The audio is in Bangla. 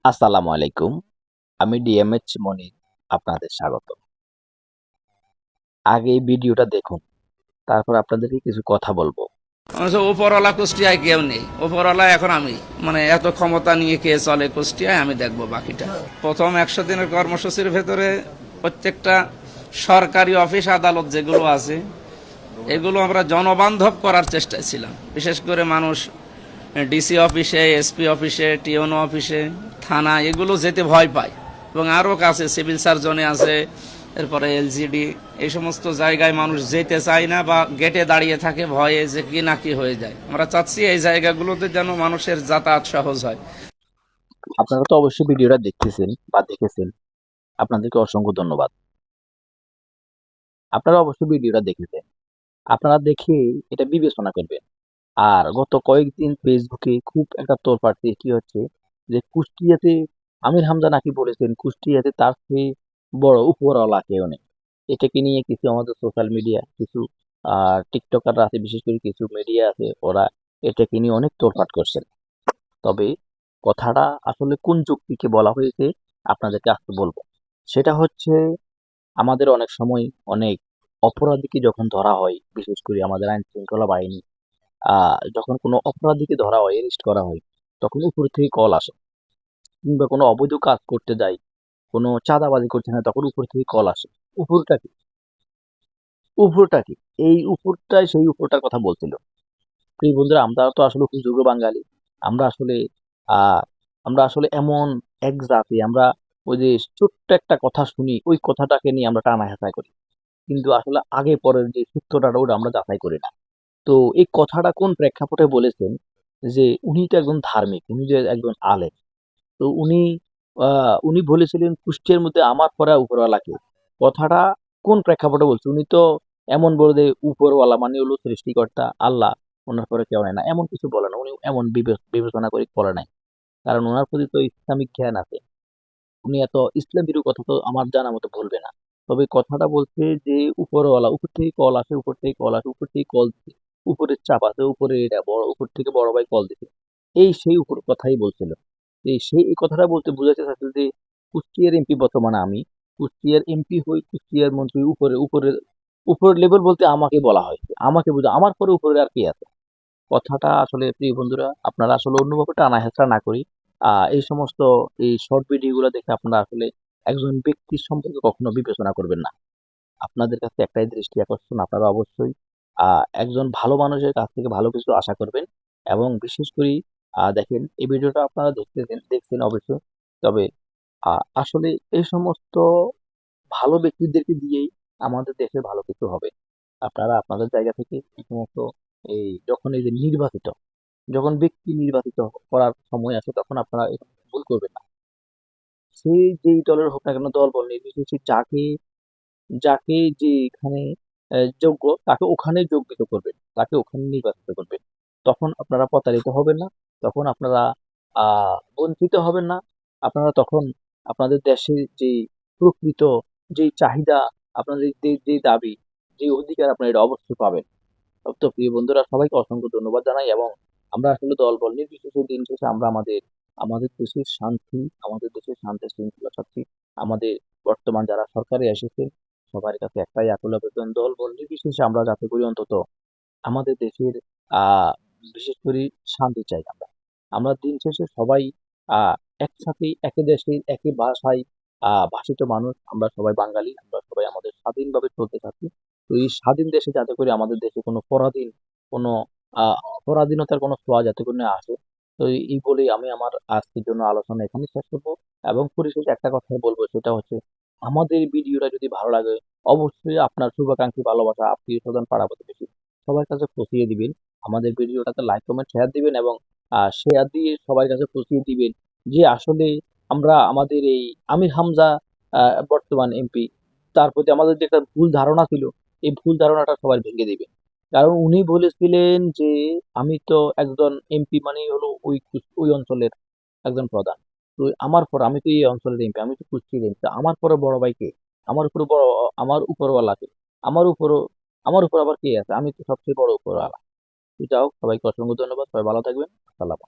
আসসালামু আলাইকুম। আমি ডিএমএইচ মনির। আপনাদের স্বাগত। আগে এই ভিডিওটা দেখুন। তারপর আপনাদেরকে কিছু কথা বলবো। ওপরওয়ালা কুষ্টিয়ায় কেউ নেই, ওপরওয়ালা এখন আমি। মানে এত ক্ষমতা নিয়ে কে চলে কুষ্টিয়ায়, আমি দেখবো বাকিটা। প্রথম 100 দিনের কর্মসূচির ভেতরে প্রত্যেকটা সরকারি অফিস আদালত যেগুলো আছে এগুলো আমরা জনবান্ধব করার চেষ্টায় ছিলাম। বিশেষ করে মানুষ ডিসি অফিসে, এসপি অফিসে, টিওনো অফিসে, থানা এগুলো যেতে ভয় পায়। এবং আরও কাছে সিভিল সার্জনে আছে, এরপরে এলজিডি, এই সমস্ত জায়গায় মানুষ যেতে চায় না বা গেটে দাঁড়িয়ে থাকে ভয়ে যে কি না কি হয়ে যায়। আমরা চাচ্ছি এই জায়গাগুলোতে যেন মানুষের যাতায়াত সহজ হয়। আপনারা তো অবশ্যই ভিডিওটা দেখতেছেন বা দেখেছেন। আপনাদেরকে অসংখ্য ধন্যবাদ। আপনারা অবশ্যই ভিডিওটা দেখেছেন। আপনারা দেখে এটা বিবেচনা করবেন। আর গত কয়েকদিন ফেসবুকে খুব একটা তোলপাড় সৃষ্টি হচ্ছে যে কুষ্টিয়াতে আমির হামজা নাকি বলেছেন কুষ্টিয়াতে তার চেয়ে বড় উপরওয়ালা কেউ নেই। এটাকে নিয়ে কিছু আমাদের সোশ্যাল মিডিয়া, কিছু টিকটকাররা আছে, বিশেষ করে কিছু মিডিয়া আছে, ওরা এটাকে নিয়ে অনেক তোলপাড় করছেন। তবে কথাটা আসলে কোন যুক্তিকে বলা হয়েছে আপনাদেরকে আজকে বলবো। সেটা হচ্ছে আমাদের অনেক সময় অনেক অপরাধীকে যখন ধরা হয়, বিশেষ করে আমাদের আইন শৃঙ্খলা বাহিনী যখন কোনো অপরাধীকে ধরা হয়, অ্যারেস্ট করা হয়, তখন উপর থেকে কল আসে। কিংবা কোনো অবৈধ কাজ করতে যাই, কোনো চাঁদাবাজি করছে না, তখন উপর থেকে কল আসে। উপরটা কি? উপরটা কি? এই উপরটাই সেই উপরটার কথা বলছিল। প্রিয় বন্ধুরা, আমরা তো আসলে হুজুগে বাঙালি। আমরা আসলে আহ আমরা আসলে এমন এক জাতি, আমরা ওই যে ছোট্ট একটা কথা শুনি, ওই কথাটাকে নিয়ে আমরা টানা হেঁচড়া করি। কিন্তু আসলে আগে পরের যে সূত্রটা ওটা আমরা যাচাই করি না। তো এই কথাটা কোন প্রেক্ষাপটে বলেছেন যে উনি তো একজন ধার্মিক, উনি যে একজন আলেম। তো উনি বলেছিলেন কুষ্টিয়ার মধ্যে আমার পরে উপরওয়ালা কে। কথাটা কোন প্রেক্ষাপটে বলছে? উনি তো এমন বলে যে উপরওয়ালা মানে হলো সৃষ্টিকর্তা আল্লাহ, ওনার পরে কেউ নেই না, এমন কিছু বলে না। উনি এমন বিবেচনা করে বলে নাই। কারণ ওনার প্রতি তো ইসলামিক জ্ঞান আছে। উনি এত ইসলাম বিরোধী কথা তো আমার জানা মতো বলবে না। তবে কথাটা বলছে যে উপরওয়ালা, উপর থেকে কল আসে, উপর থেকে কল আসে, উপর থেকে কল দিচ্ছে, উপরের চাপ আছে, উপরে এটা বড়, উপর থেকে বড় ভাই কল দিচ্ছে। এই সেই উপর কথাই বলছিল। এই কথাটা বলতে বোঝাতে চাচ্ছে যে কুষ্টিয়ার এমপি বর্তমানে আমি, কুষ্টিয়ার এমপি হই, কুষ্টিয়ার মন্ত্রী উপরে উপরে উপরের লেভেল বলতে আমাকে বলা হয়, আমাকে বোঝা, আমার পরে উপরে আর কি আছে। কথাটা আসলে প্রিয় বন্ধুরা, আপনারা আসলে অন্যভাবে টানা হেঁচড়া না করি। এই সমস্ত এই শর্ট ভিডিও গুলো দেখে আপনারা আসলে একজন ব্যক্তির সম্পর্কে কখনো বিবেচনা করবেন না। আপনাদের কাছে একটাই দৃষ্টি আকর্ষণ, আপনারা অবশ্যই একজন ভালো মানুষের কাছ থেকে ভালো কিছু আশা করবেন। এবং বিশেষ করে দেখেন এই ভিডিওটা আপনারা দেখছেন অবশ্যই। তবে আসলে এই সমস্ত ভালো ব্যক্তিদেরকে দিয়েই আমাদের দেশের ভালো কিছু হবে। আপনারা আপনাদের জায়গা থেকে এই সমস্ত এই যখন এই যে নির্বাচিত, যখন ব্যক্তি নির্বাচিত করার সময় আসে, তখন আপনারা এরকম ভুল করবেন না। সে যেই দলের হোক না কেন, দল বল নির্বিশেষে যাকে যাকে যেখানে যোগ্য তাকে ওখানে যোগ্যিত করবেন, তাকে ওখানে নির্বাচিত করবেন। তখন আপনারা প্রতারিত হবেন না, তখন আপনারা বঞ্চিত হবেন না। আপনারা তখন আপনাদের দেশের যে প্রকৃত যেই চাহিদা, আপনাদের যে দাবি, যে অধিকার, আপনারা এটা অবশ্যই পাবেন। তো প্রিয় বন্ধুরা, সবাইকে অসংখ্য ধন্যবাদ জানাই। এবং আমরা আসলে দল বল নির্বিশেষে দিন শেষে আমরা আমাদের আমাদের দেশের শান্তি, আমাদের দেশের শান্তি শৃঙ্খলা চাচ্ছি। আমাদের বর্তমান যারা সরকারে এসেছে, সবার কাছে একটাই আকুল আবেদন, দল বল নির্বিশেষে আমরা যাতে করি অন্তত আমাদের দেশের আহ বিশেষ করে শান্তি চাই আমরা। আমরা দিন শেষে সবাই আহ একসাথে একই দেশের একই ভাষায় ভাষিত মানুষ, আমরা সবাই বাঙালি, আমরা সবাই আমাদের স্বাধীনভাবে চলতে থাকি। তো এই স্বাধীন দেশে যাতে করে আমাদের দেশে কোনো পরাধীন, কোনো পরাধীনতার কোনো ছোঁয়া যাতে করে না আসে। তো এই বলেই আমি আমার আজকের জন্য আলোচনা এখানে শেষ করবো। এবং পরিশেষে একটা কথাই বলবো, সেটা হচ্ছে আমাদের ভিডিওটা যদি ভালো লাগে, অবশ্যই আপনার শুভাকাঙ্ক্ষী, ভালোবাসা, আত্মীয় স্বজন, পাড়া প্রতিবেশী সবার কাছে পৌঁছিয়ে দিবেন। আমাদের ভিডিওটাতে লাইক কমেন্ট শেয়ার দিবেন। এবং শেয়ার দিয়ে সবার কাছে পৌঁছিয়ে দিবেন যে আসলে আমরা আমাদের এই আমির হামজা বর্তমান এমপি, তার প্রতি আমাদের যে একটা ভুল ধারণা ছিল, এই ভুল ধারণাটা সবাই ভেঙে দিবেন। কারণ উনি বলেছিলেন যে আমি তো একজন এমপি মানেই হলো ওই অঞ্চলের একজন প্রধান। তো আমার পর আমি তো এই অঞ্চলের এমপি, আমি তো কুষ্টিয়ার এমপি, আমার পরে বড় ভাই কে? আমার উপরে বড়, আমার উপরওয়ালা কে? আমার উপর আমার উপর আবার কে আছে? আমি তো সবচেয়ে বড় উপরওয়ালা। তো যাও, সবাইকে অসংখ্য ধন্যবাদ, সবাই ভালো থাকবেন। আসসালাম।